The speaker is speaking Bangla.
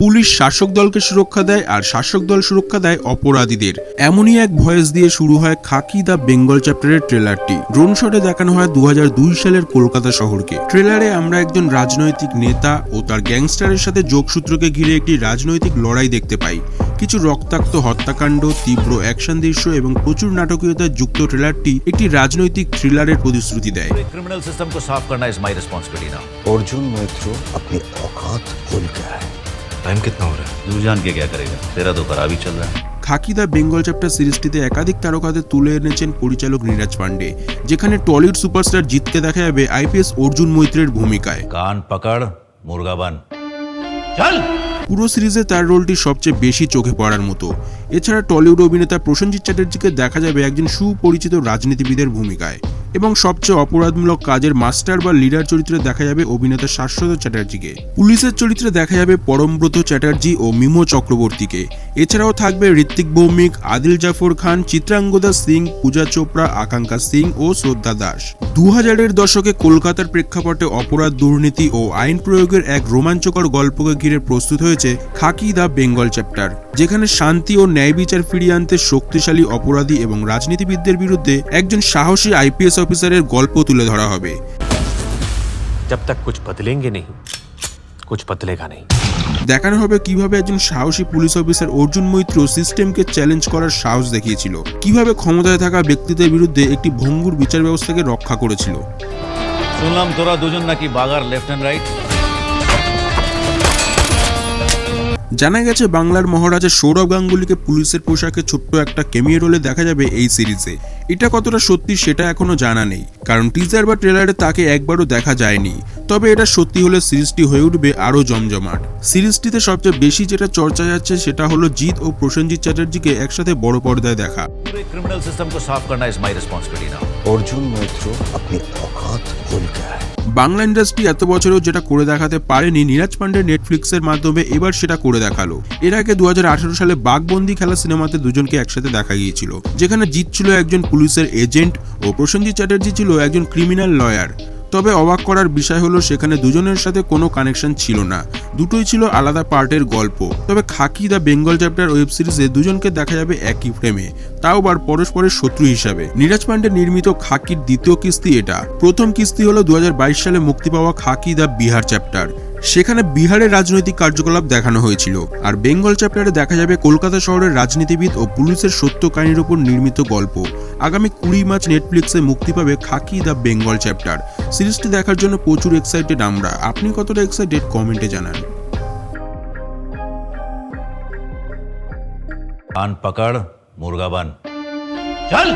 পুলিশ শাসক দলকে সুরক্ষা দেয় আর শাসক দল সুরক্ষা দেয় অপরাধীদের। এমনই এক ভয়েস দিয়ে শুরু হয় খাকি দ্য বেঙ্গল চ্যাপ্টারের ট্রেলারটি। ড্রোন শটে দেখানো হয় 2002 সালের কলকাতা শহরকে। ট্রেলারে আমরা একজন রাজনৈতিক নেতা ও তার গ্যাংস্টারের সাথে যোগসূত্রকে ঘিরে একটি রাজনৈতিক লড়াই দেখতে পাই। কিছু রক্তাক্ত হত্যাকাণ্ড, তীব্র অ্যাকশন দৃশ্য এবং প্রচুর নাটকীয়তা যুক্ত ট্রেলারটি একটি রাজনৈতিক থ্রিলারের প্রতিশ্রুতি দেয়। क्रिमिनल सिस्टम को साफ करना is my responsibility now. Arjun Maitra अपनी औकात भूल गया है। टाइम कितना हो रहा है? तू जान के क्या करेगा? तेरा तो खराब ही चल रहा है। খাকি দ্য বেঙ্গল চ্যাপ্টার সিরিজটিতে একাধিক তারকাদের তুলে এনেছেন পরিচালক নীরাজ পান্ডে, যেখানে টলিউড সুপারস্টার জিতকে দেখা যাবে আইপিএস অর্জুন মৈত্রের ভূমিকায়। कान पकड़ मुर्गा बन चल। পুরো সিরিজে তার রোলটি সবচেয়ে বেশি চোখে পড়ার মতো। এছাড়া টলিউড অভিনেতা প্রসেনজিৎ চ্যাটার্জিকে দেখা যাবে একজন সুপরিচিত রাজনীতিবিদের ভূমিকায়, এবং সবচেয়ে অপরাধমূলক কাজের মাস্টার বা লিডার চরিত্রে দেখা যাবে অভিনেতা শাশ্বত চ্যাটার্জিকে। পুলিশের চরিত্রে দেখা যাবে পরমব্রত চ্যাটার্জি ও মিমো চক্রবর্তীকে। এছাড়াও থাকবে ঋত্বিক ভৌমিক, আদিল জাফর খান, চিত্রাঙ্গদা সিং, পূজা চোপড়া, আকাঙ্ক্ষা সিং ও শ্রদ্ধা দাস। 2000-এর দশকে কলকাতার প্রেক্ষাপটে অপরাধ, দুর্নীতি ও আইন প্রয়োগের এক রোমাঞ্চকর গল্পকে ঘিরে প্রস্তুত হয়েছে খাকি দ্য বেঙ্গল চ্যাপ্টার, যেখানে শান্তি ও ন্যায় বিচার ফিরিয়ে আনতে শক্তিশালী অপরাধী এবং রাজনীতিবিদদের বিরুদ্ধে একজন সাহসী আইপিএস অফিসারের গল্প তুলে ধরা হবে। जब तक कुछ बदलेंगे नहीं कुछ बदलेगा नहीं। দেখানো হবে কিভাবে একজন সাহসী পুলিশ অফিসার অর্জুন মৈত্র সিস্টেমকে চ্যালেঞ্জ করার সাহস দেখিয়েছিল, কিভাবে ক্ষমতায় থাকা ব্যক্তিদের বিরুদ্ধে একটি ভঙ্গুর বিচার ব্যবস্থাকে রক্ষা করেছিল। শুনলাম তোরা দুজন নাকি বাগার লেফট এন্ড রাইট। জানা গেছে বাংলার মহারাজা সৌরভ গাঙ্গুলিকে পুলিশের পোশাকে ছোট্ট একটা ক্যামিও রোলে দেখা যাবে এই সিরিজে। এটা কতটা সত্যি সেটা এখনো জানা নেই, কারণ টিজার বা ট্রেলারে তাকে একবারও দেখা যায়নি। তবে এটা সত্যি হলে সিরিজটি হয়ে উঠবে আরো জমজমাট। সিরিজটিতে সবচেয়ে বেশি যেটা চর্চা যাচ্ছে সেটা হলো জিৎ ও প্রসেনজিৎ চ্যাটার্জিকে একসাথে বড় পর্দায় দেখা। पूरे क्रिमिनल सिस्टम को साफ करना is my responsibility now. Arjun Maitra अपनी औकात भूल गया है। বাংলা ইন্ডাস্ট্রি এত বছরেও যেটা করে দেখাতে পারেনি নীরাজ পান্ডে নেটফ্লিক্সের মাধ্যমে এবার সেটা করে দেখালো। এর আগে 2018 সালে বাঘবন্দি খেলা সিনেমাতে দুজনকে একসাথে দেখা গিয়েছিল, যেখানে জিৎ ছিল একজন পুলিশের এজেন্ট ও প্রসেনজিৎ চ্যাটার্জি ছিল একজন ক্রিমিনাল লয়ার। তবে অবাক করার বিষয় হলো সেখানে দুজনের সাথে কোনো কানেকশন ছিল না, দুটোই ছিল আলাদা পার্টের গল্প। তবে খাকি দ্য বেঙ্গল চ্যাপ্টার ওয়েব সিরিজে দুজনকে দেখা যাবে একই ফ্রেমে, তাও আবার পরস্পরের শত্রু হিসাবে। নীরাজ পান্ডে নির্মিত খাকির দ্বিতীয় কিস্তি এটা। প্রথম কিস্তি হলো 2022 সালে মুক্তি পাওয়া খাকি দ্য বিহার চ্যাপ্টার, সেখানে বিহারের রাজনৈতিক কার্যকলাপ দেখানো হয়েছিল। আর বেঙ্গল চ্যাপ্টারে দেখা যাবে কলকাতা শহরের রাজনীতিবিদ ও পুলিশের সত্য কাহিনীর উপর নির্মিত গল্প। আগামী 20 মার্চ নেটফ্লিক্সে মুক্তি পাবে খাকি দ্য বেঙ্গল চ্যাপ্টার। সিরিজটি দেখার জন্য প্রচুর এক্সাইটেড আমরা। আপনি কতটা এক্সাইটেড কমেন্টে জানান। कान पकड़ मुर्गा बन चल।